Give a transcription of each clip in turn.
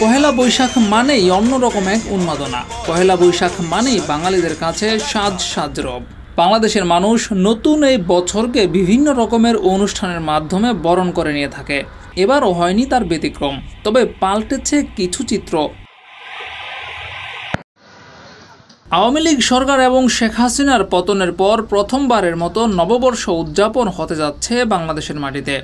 পহেলা বৈশাখ মানেই অন্যরকম এক উন্মাদনা। পহেলা বৈশাখ মানেই বাঙালিদের কাছে সাজ সাজ রব। বাংলাদেশের মানুষ নতুন এই বছরকে বিভিন্ন রকমের অনুষ্ঠানের মাধ্যমে বরণ করে নিয়ে থাকে। এবারও হয়নি তার ব্যতিক্রম, তবে পাল্টেছে কিছু চিত্র। আওয়ামী লীগ সরকার এবং শেখ হাসিনার পতনের পর প্রথমবারের মতো নববর্ষ উদযাপন হতে যাচ্ছে বাংলাদেশের মাটিতে।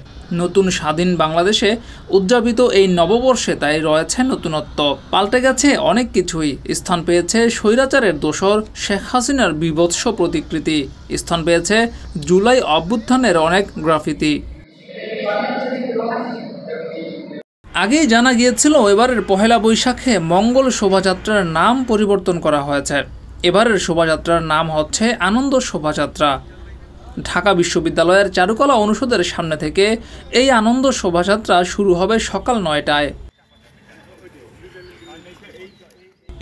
নতুন স্বাধীন বাংলাদেশে উদযাপিত এই নববর্ষে তাই রয়েছে নতুনত্ব। পাল্টে গেছে অনেক কিছুই। স্থান পেয়েছে স্বৈরাচারের দোসর শেখ হাসিনার বীভৎস প্রতিকৃতি, স্থান পেয়েছে জুলাই অভ্যুত্থানের অনেক গ্রাফিতি। আগেই জানা গিয়েছিল এবারের পহেলা বৈশাখে মঙ্গল শোভাযাত্রার নাম পরিবর্তন করা হয়েছে। এবারের শোভাযাত্রার নাম হচ্ছে আনন্দ শোভাযাত্রা। ঢাকা বিশ্ববিদ্যালয়ের চারুকলা অনুষদের সামনে থেকে এই আনন্দ শোভাযাত্রা শুরু হবে সকাল ৯টায়।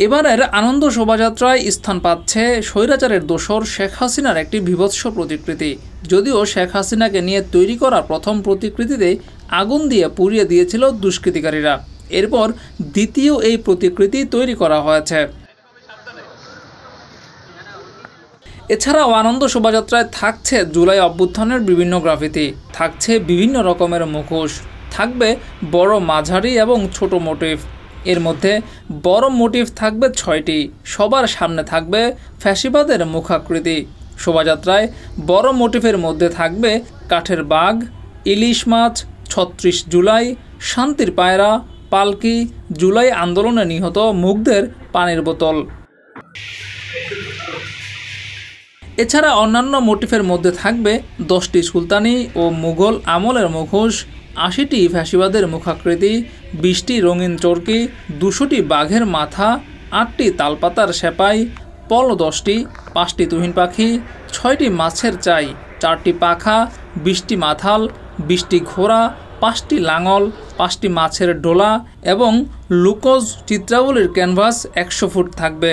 এবারের আনন্দ শোভাযাত্রায় স্থান পাচ্ছে স্বৈরাচারের দোসর শেখ হাসিনার একটি বীভৎস প্রতিকৃতি। যদিও শেখ হাসিনাকে নিয়ে তৈরি করা প্রথম প্রতিকৃতিতে আগুন দিয়ে পুড়িয়ে দিয়েছিল দুষ্কৃতিকারীরা। এরপর দ্বিতীয় এই প্রতিকৃতি তৈরি করা হয়েছে। এছাড়াও আনন্দ শোভাযাত্রায় থাকছে জুলাই অভ্যুত্থানের বিভিন্ন গ্রাফিতি, থাকছে বিভিন্ন রকমের মুখোশ, থাকবে বড়, মাঝারি এবং ছোট মোটিভ। এর মধ্যে বড় মোটিভ থাকবে ৬টি। সবার সামনে থাকবে ফ্যাসিবাদের মুখাকৃতি। শোভাযাত্রায় বড় মোটিভের মধ্যে থাকবে কাঠের বাঘ, ইলিশ মাছ, ৩৬ জুলাই, শান্তির পায়রা, পালকি, জুলাই আন্দোলনে নিহত মুগ্ধের পানির বোতল। এছাড়া অন্যান্য মোটিফের মধ্যে থাকবে 10টি সুলতানি ও মুঘল আমলের মুখোশ, ৮০টি ফ্যাসিবাদের মুখাকৃতি, 20টি রঙিন চরকি, 200টি বাঘের মাথা, 8টি তালপাতার সেপাই, পল 10টি, 5টি তুহিন পাখি, 6টি মাছের চাই, 4টি পাখা, 20টি মাথাল, 20টি ঘোড়া, 5টি লাঙল, 5টি মাছের ডোলা এবং লুকোজ চিত্রাবলীর ক্যানভাস 100 ফুট থাকবে।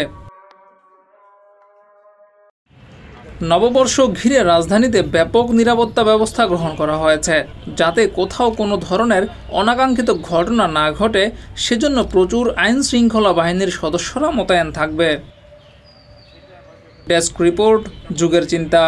নববর্ষ ঘিরে রাজধানীতে ব্যাপক নিরাপত্তা ব্যবস্থা গ্রহণ করা হয়েছে, যাতে কোথাও কোনো ধরনের অনাকাঙ্ক্ষিত ঘটনা না ঘটে। সেজন্য প্রচুর আইন শৃঙ্খলা বাহিনীর সদস্যরা মোতায়েন থাকবে। ডেস্ক রিপোর্ট, যুগের চিন্তা।